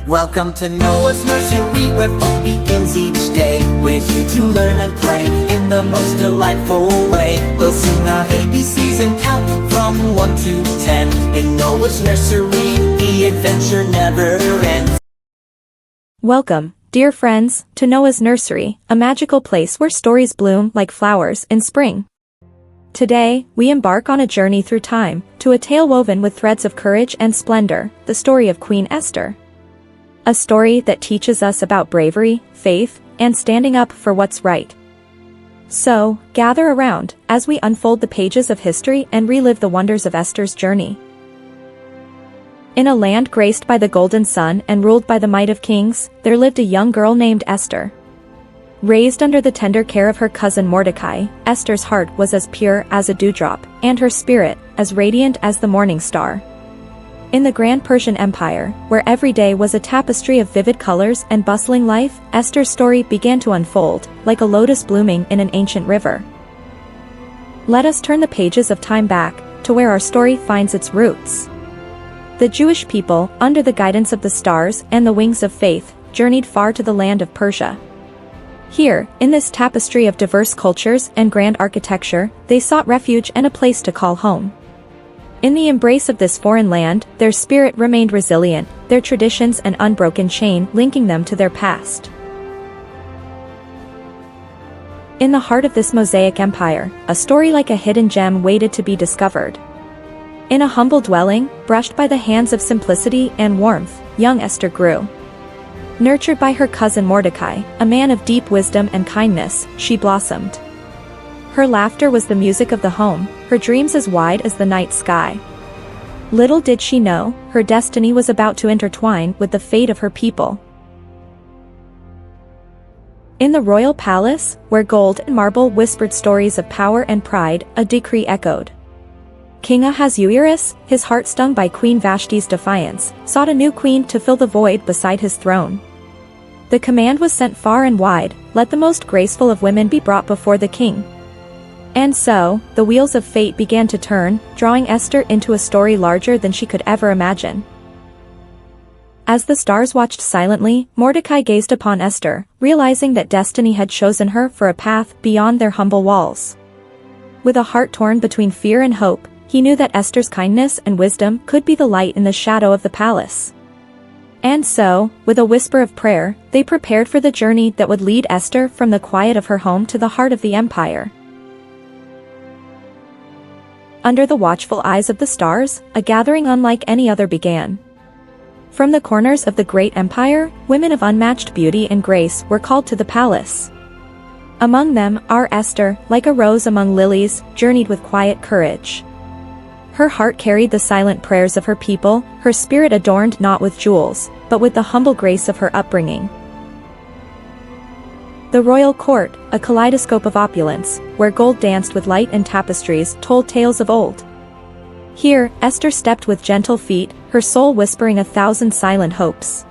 Welcome to Noah's Nursery, where fun begins each day, with you to learn and play in the most delightful way. We'll sing our ABCs and count from 1 to 10. In Noah's Nursery, the adventure never ends. Welcome, dear friends, to Noah's Nursery, a magical place where stories bloom like flowers in spring. Today, we embark on a journey through time, to a tale woven with threads of courage and splendor, the story of Queen Esther. A story that teaches us about bravery, faith, and standing up for what's right. So, gather around, as we unfold the pages of history and relive the wonders of Esther's journey. In a land graced by the golden sun and ruled by the might of kings, there lived a young girl named Esther. Raised under the tender care of her cousin Mordecai, Esther's heart was as pure as a dewdrop, and her spirit as radiant as the morning star. In the grand Persian Empire, where every day was a tapestry of vivid colors and bustling life, Esther's story began to unfold, like a lotus blooming in an ancient river. Let us turn the pages of time back, to where our story finds its roots. The Jewish people, under the guidance of the stars and the wings of faith, journeyed far to the land of Persia. Here, in this tapestry of diverse cultures and grand architecture, they sought refuge and a place to call home. In the embrace of this foreign land, their spirit remained resilient, their traditions an unbroken chain linking them to their past. In the heart of this mosaic empire, a story like a hidden gem waited to be discovered. In a humble dwelling, brushed by the hands of simplicity and warmth, young Esther grew. Nurtured by her cousin Mordecai, a man of deep wisdom and kindness, she blossomed. Her laughter was the music of the home, her dreams as wide as the night sky. Little did she know, her destiny was about to intertwine with the fate of her people. In the royal palace, where gold and marble whispered stories of power and pride, a decree echoed. King Ahasuerus, his heart stung by Queen Vashti's defiance, sought a new queen to fill the void beside his throne. The command was sent far and wide, let the most graceful of women be brought before the king. And so, the wheels of fate began to turn, drawing Esther into a story larger than she could ever imagine. As the stars watched silently, Mordecai gazed upon Esther, realizing that destiny had chosen her for a path beyond their humble walls. With a heart torn between fear and hope, he knew that Esther's kindness and wisdom could be the light in the shadow of the palace. And so, with a whisper of prayer, they prepared for the journey that would lead Esther from the quiet of her home to the heart of the empire. Under the watchful eyes of the stars, a gathering unlike any other began. From the corners of the great empire, women of unmatched beauty and grace were called to the palace. Among them, our Esther, like a rose among lilies, journeyed with quiet courage. Her heart carried the silent prayers of her people, her spirit adorned not with jewels, but with the humble grace of her upbringing. The royal court, a kaleidoscope of opulence, where gold danced with light and tapestries told tales of old. Here, Esther stepped with gentle feet, her soul whispering 1,000 silent hopes.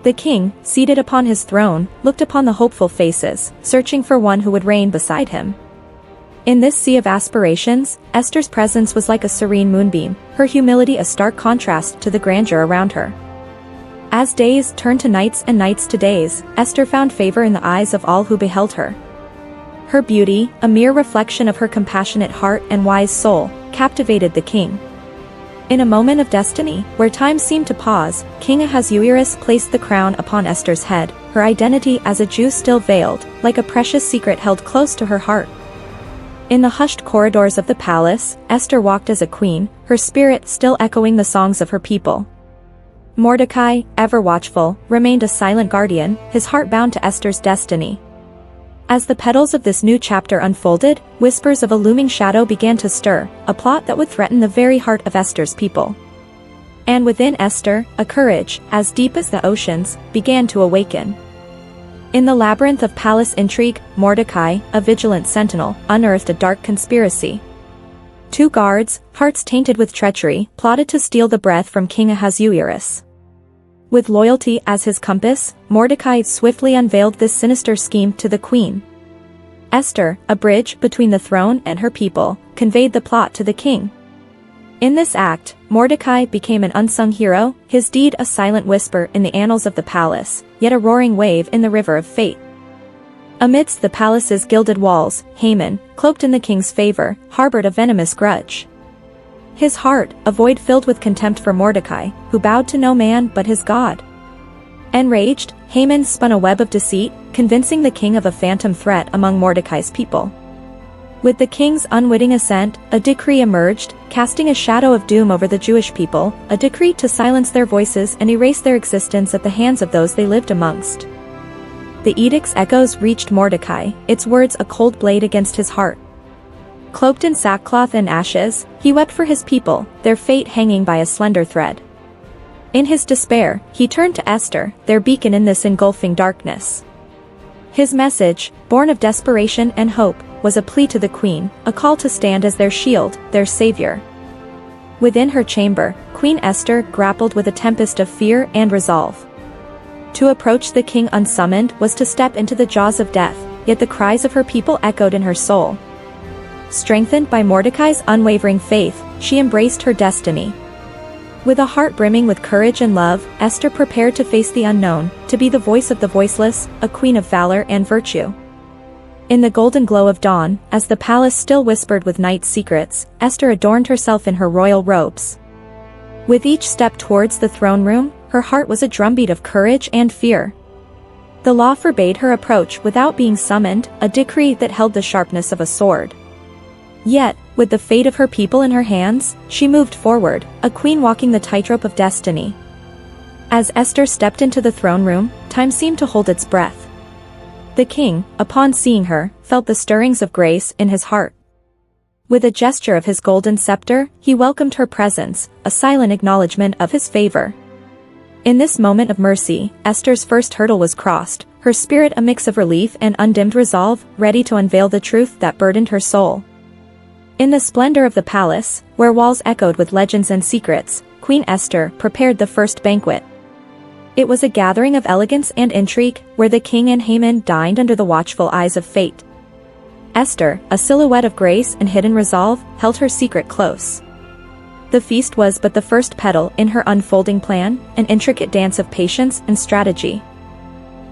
The king, seated upon his throne, looked upon the hopeful faces, searching for one who would reign beside him. In this sea of aspirations, Esther's presence was like a serene moonbeam, her humility a stark contrast to the grandeur around her. As days turned to nights and nights to days, Esther found favor in the eyes of all who beheld her. Her beauty, a mere reflection of her compassionate heart and wise soul, captivated the king. In a moment of destiny, where time seemed to pause, King Ahasuerus placed the crown upon Esther's head, her identity as a Jew still veiled, like a precious secret held close to her heart. In the hushed corridors of the palace, Esther walked as a queen, her spirit still echoing the songs of her people. Mordecai, ever watchful, remained a silent guardian, his heart bound to Esther's destiny. As the petals of this new chapter unfolded, whispers of a looming shadow began to stir, a plot that would threaten the very heart of Esther's people. And within Esther, a courage, as deep as the oceans, began to awaken. In the labyrinth of palace intrigue, Mordecai, a vigilant sentinel, unearthed a dark conspiracy. Two guards, hearts tainted with treachery, plotted to steal the breath from King Ahasuerus. With loyalty as his compass, Mordecai swiftly unveiled this sinister scheme to the queen. Esther, a bridge between the throne and her people, conveyed the plot to the king. In this act, Mordecai became an unsung hero, his deed a silent whisper in the annals of the palace, yet a roaring wave in the river of fate. Amidst the palace's gilded walls, Haman, cloaked in the king's favor, harbored a venomous grudge. His heart, a void filled with contempt for Mordecai, who bowed to no man but his God. Enraged, Haman spun a web of deceit, convincing the king of a phantom threat among Mordecai's people. With the king's unwitting assent, a decree emerged, casting a shadow of doom over the Jewish people, a decree to silence their voices and erase their existence at the hands of those they lived amongst. The edict's echoes reached Mordecai, its words a cold blade against his heart. Cloaked in sackcloth and ashes, he wept for his people, their fate hanging by a slender thread. In his despair, he turned to Esther, their beacon in this engulfing darkness. His message, born of desperation and hope, was a plea to the queen, a call to stand as their shield, their savior. Within her chamber, Queen Esther grappled with a tempest of fear and resolve. To approach the king unsummoned was to step into the jaws of death, yet the cries of her people echoed in her soul. Strengthened by Mordecai's unwavering faith, she embraced her destiny. With a heart brimming with courage and love, Esther prepared to face the unknown, to be the voice of the voiceless, a queen of valor and virtue. In the golden glow of dawn, as the palace still whispered with night's secrets, Esther adorned herself in her royal robes. With each step towards the throne room, her heart was a drumbeat of courage and fear. The law forbade her approach without being summoned, a decree that held the sharpness of a sword. Yet, with the fate of her people in her hands, she moved forward, a queen walking the tightrope of destiny. As Esther stepped into the throne room, time seemed to hold its breath. The king, upon seeing her, felt the stirrings of grace in his heart. With a gesture of his golden scepter, he welcomed her presence, a silent acknowledgement of his favor. In this moment of mercy, Esther's first hurdle was crossed, her spirit a mix of relief and undimmed resolve, ready to unveil the truth that burdened her soul. In the splendor of the palace, where walls echoed with legends and secrets, Queen Esther prepared the first banquet. It was a gathering of elegance and intrigue, where the king and Haman dined under the watchful eyes of fate. Esther, a silhouette of grace and hidden resolve, held her secret close. The feast was but the first petal in her unfolding plan, an intricate dance of patience and strategy.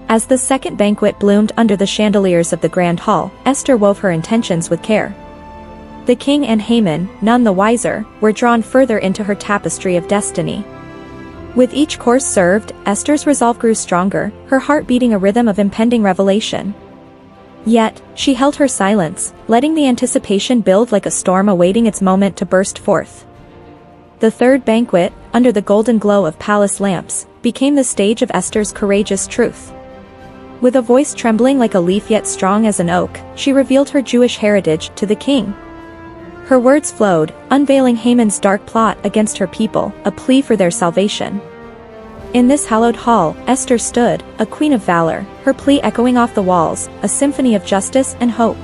As the second banquet bloomed under the chandeliers of the grand hall, Esther wove her intentions with care. The king and Haman, none the wiser, were drawn further into her tapestry of destiny. With each course served, Esther's resolve grew stronger, her heart beating a rhythm of impending revelation. Yet, she held her silence, letting the anticipation build like a storm awaiting its moment to burst forth. The third banquet, under the golden glow of palace lamps, became the stage of Esther's courageous truth. With a voice trembling like a leaf yet strong as an oak, she revealed her Jewish heritage to the king. Her words flowed, unveiling Haman's dark plot against her people, a plea for their salvation. In this hallowed hall, Esther stood, a queen of valor, her plea echoing off the walls, a symphony of justice and hope.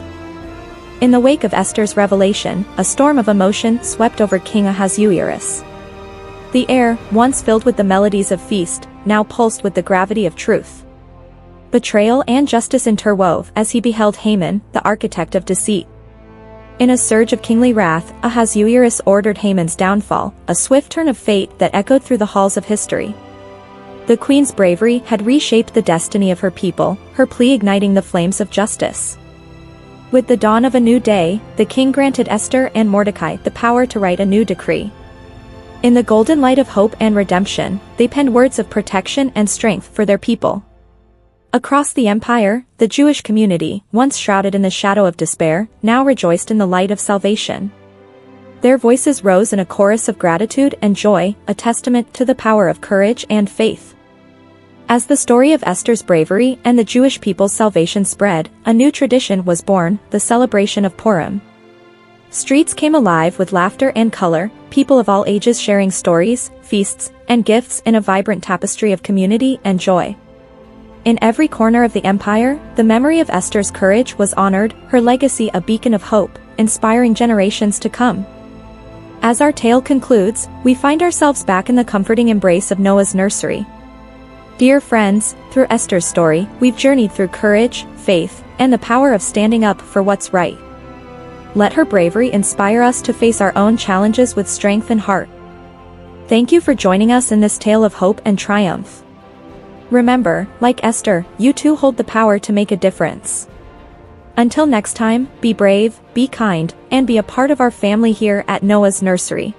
In the wake of Esther's revelation, a storm of emotion swept over King Ahasuerus. The air, once filled with the melodies of feast, now pulsed with the gravity of truth. Betrayal and justice interwove as he beheld Haman, the architect of deceit. In a surge of kingly wrath, Ahasuerus ordered Haman's downfall, a swift turn of fate that echoed through the halls of history. The queen's bravery had reshaped the destiny of her people, her plea igniting the flames of justice. With the dawn of a new day, the king granted Esther and Mordecai the power to write a new decree. In the golden light of hope and redemption, they penned words of protection and strength for their people. Across the empire, the Jewish community, once shrouded in the shadow of despair, now rejoiced in the light of salvation. Their voices rose in a chorus of gratitude and joy, a testament to the power of courage and faith. As the story of Esther's bravery and the Jewish people's salvation spread, a new tradition was born, the celebration of Purim. Streets came alive with laughter and color, people of all ages sharing stories, feasts, and gifts in a vibrant tapestry of community and joy. In every corner of the empire, the memory of Esther's courage was honored, her legacy a beacon of hope, inspiring generations to come. As our tale concludes, we find ourselves back in the comforting embrace of Noah's nursery. Dear friends, through Esther's story, we've journeyed through courage, faith, and the power of standing up for what's right. Let her bravery inspire us to face our own challenges with strength and heart. Thank you for joining us in this tale of hope and triumph. Remember, like Esther, you too hold the power to make a difference. Until next time, be brave, be kind, and be a part of our family here at Noah's Nursery.